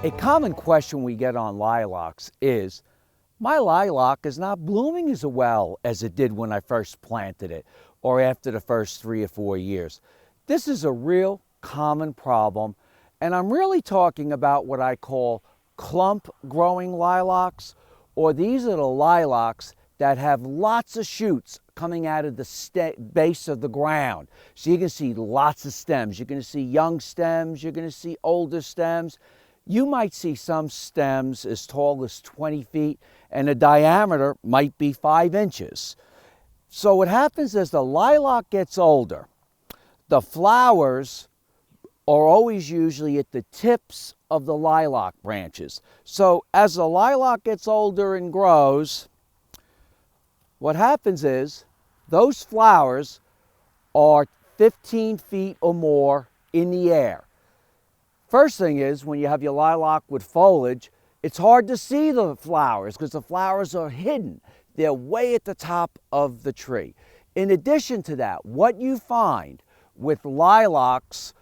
A common question we get on lilacs is, my lilac is not blooming as well as it did when I first planted it or after the first 3 or 4 years. This is a real common problem, and I'm really talking about what I call clump growing lilacs, or these are the lilacs that have lots of shoots coming out of the base of the ground. So you can see lots of stems. You're going to see young stems, you're going to see older stems. You might see some stems as tall as 20 feet, and the diameter might be 5 inches. So what happens as the lilac gets older, the flowers are always usually at the tips of the lilac branches. So as the lilac gets older and grows, what happens is those flowers are 15 feet or more in the air. First thing is, when you have your lilac with foliage, it's hard to see the flowers because the flowers are hidden. They're way at the top of the tree. In addition to that, what you find with lilacs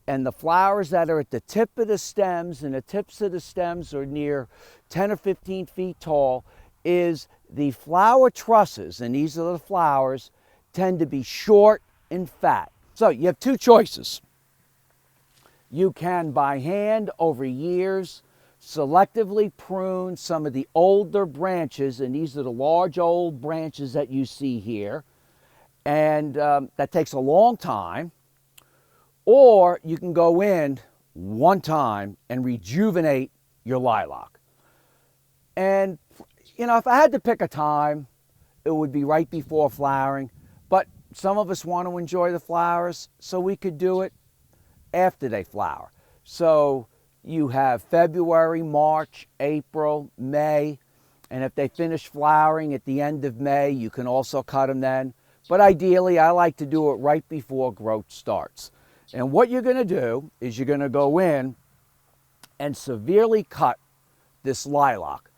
and the flowers that are at the tip of the stems, and the tips of the stems are near 10 or 15 feet tall, is the flower trusses, and these are the flowers, tend to be short and fat. So you have two choices. You can, by hand, over years, selectively prune some of the older branches, and these are the large old branches that you see here, and that takes a long time. Or you can go in one time and rejuvenate your lilac. And, you know, if I had to pick a time, it would be right before flowering, but some of us want to enjoy the flowers, so we could do it after they flower. So you have February, March, April, May, and if they finish flowering at the end of May, you can also cut them then. But ideally, I like to do it right before growth starts. And what you're going to do is you're going to go in and severely cut this lilac.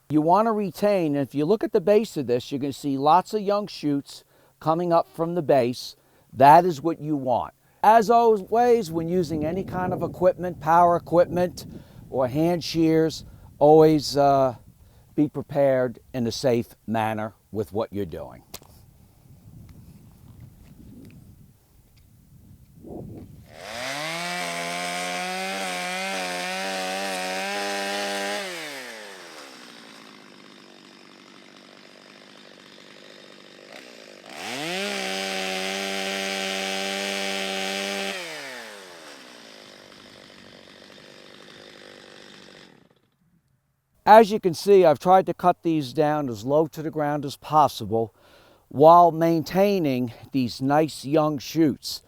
You want to retain, and if you look at the base of this, you're going to see lots of young shoots coming up from the base. That is what you want. As always, when using any kind of equipment, power equipment or hand shears, always be prepared in a safe manner with what you're doing. As you can see, I've tried to cut these down as low to the ground as possible while maintaining these nice young shoots.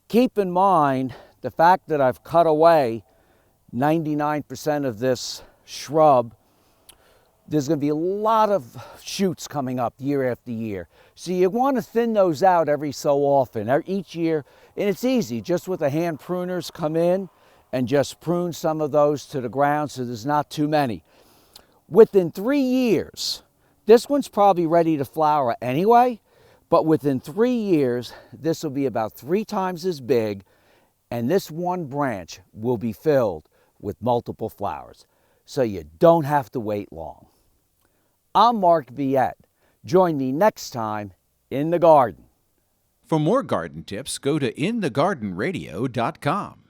Keep in mind the fact that I've cut away 99% of this shrub. There's going to be a lot of shoots coming up year after year. So you want to thin those out every so often, each year. And it's easy, just with the hand pruners, come in and just prune some of those to the ground so there's not too many. Within 3 years, this one's probably ready to flower anyway, but within 3 years, this will be about 3 times as big, and this one branch will be filled with multiple flowers. So you don't have to wait long. I'm Mark Viette. Join me next time in the garden. For more garden tips, go to inthegardenradio.com.